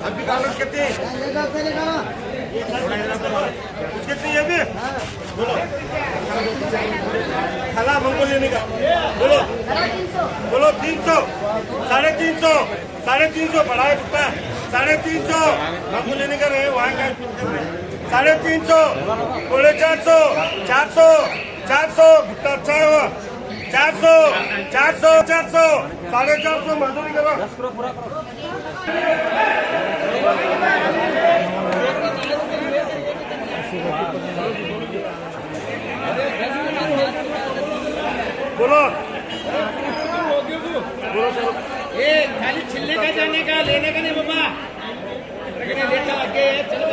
अभी कागज कितनी कितनी है अभी बोलो खाला हमको लेने का बोलो बोलो 300 350 बढ़ाए रुपया 350 हमको लेने का रहे वहाँ का 350 बोले 400 भुट्टा अच्छा है वो 400 450 मजदूरी करो बोलो ये खाली छिलने का जाने का लेने का नहीं बाबा लेटा आगे चलो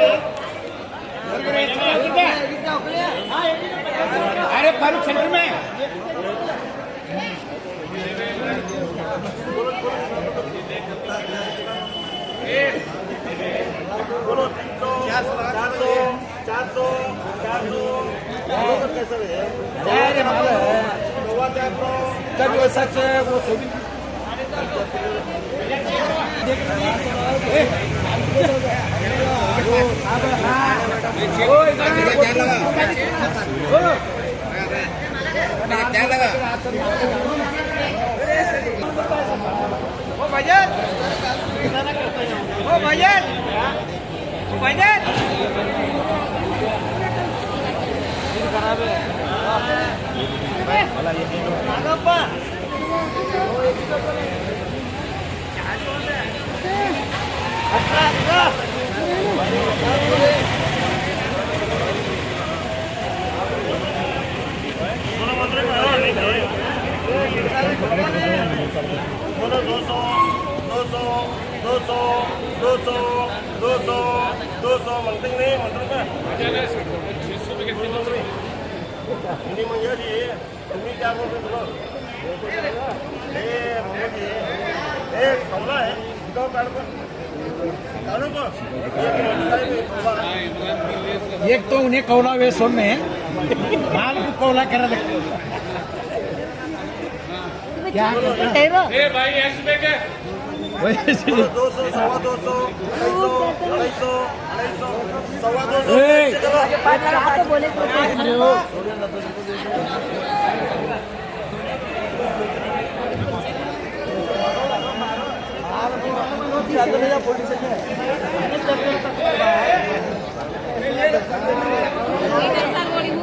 अरे पारू सेंटर में बोलो 400 कैसे है तब वो सच है वो सभी क्या लगा ओ भजन खराब है बोलो 200 मंत्री नहीं मंत्री में नहीं मंगे लिए तुम्हें क्या बोल रहे बोलो कौला है दिखाओ कार्ड पर एक तो उन्हें कौला वे सुनने माल को कौला कर रहे क्या भाई ऐसे 200 सवा 200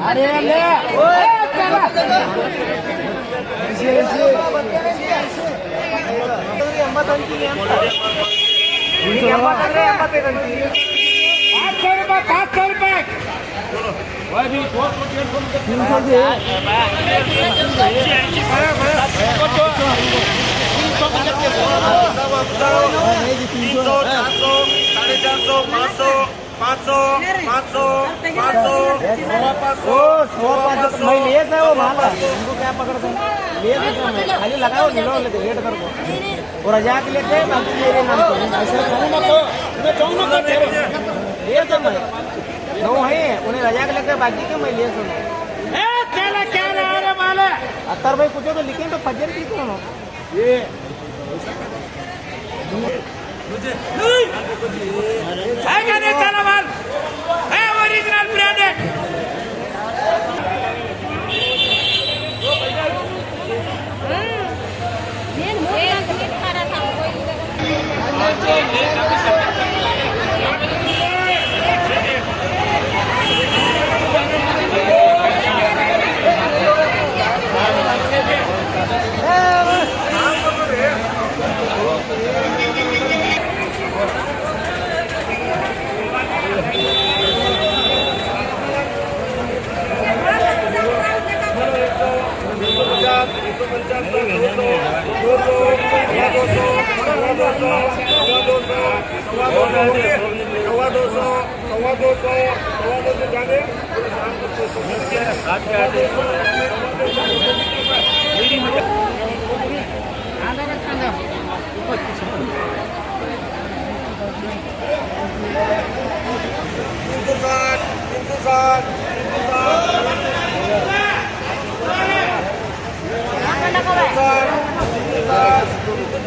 अरे खाली लगाओ रेट कर और रजा के लेते बाकी मेरे नाम नो है उन्हें रजा के लेकर बाकी के मैं ले सुनो क्या रहा माल अतर भाई कुछ तो लिखें तो फजर की कौन ये चला माल है ओरिजिनल ब्रांडेड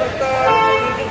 Sir,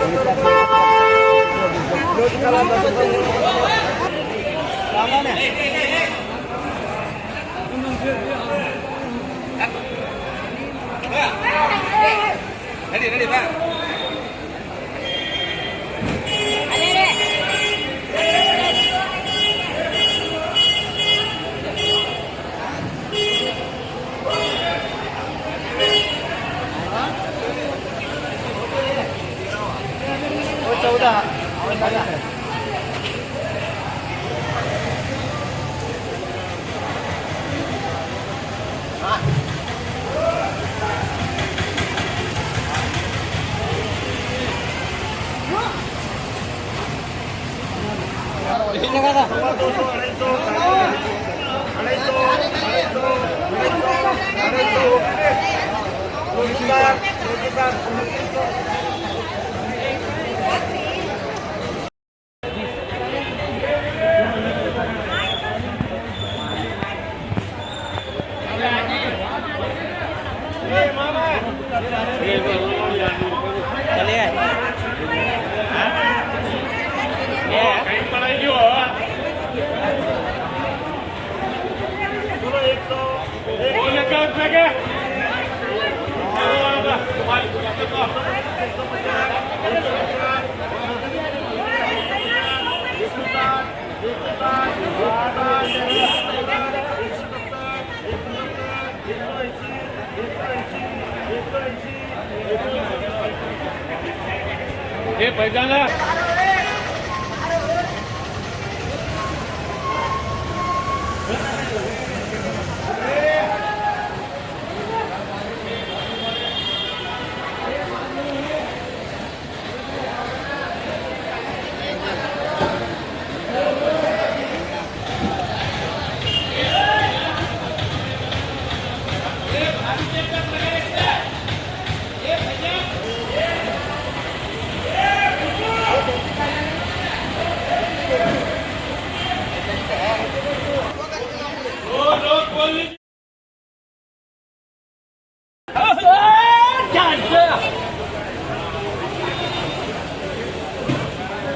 हे पहिल्यांदा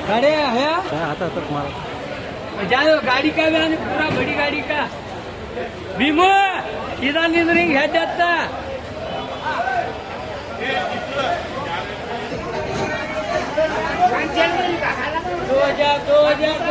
गाड़ी है आता तुम्हारा जाओ गाड़ी का भी पूरा बड़ी गाड़ी का भीमो इधर निंद्रिंग है जाता दो हजार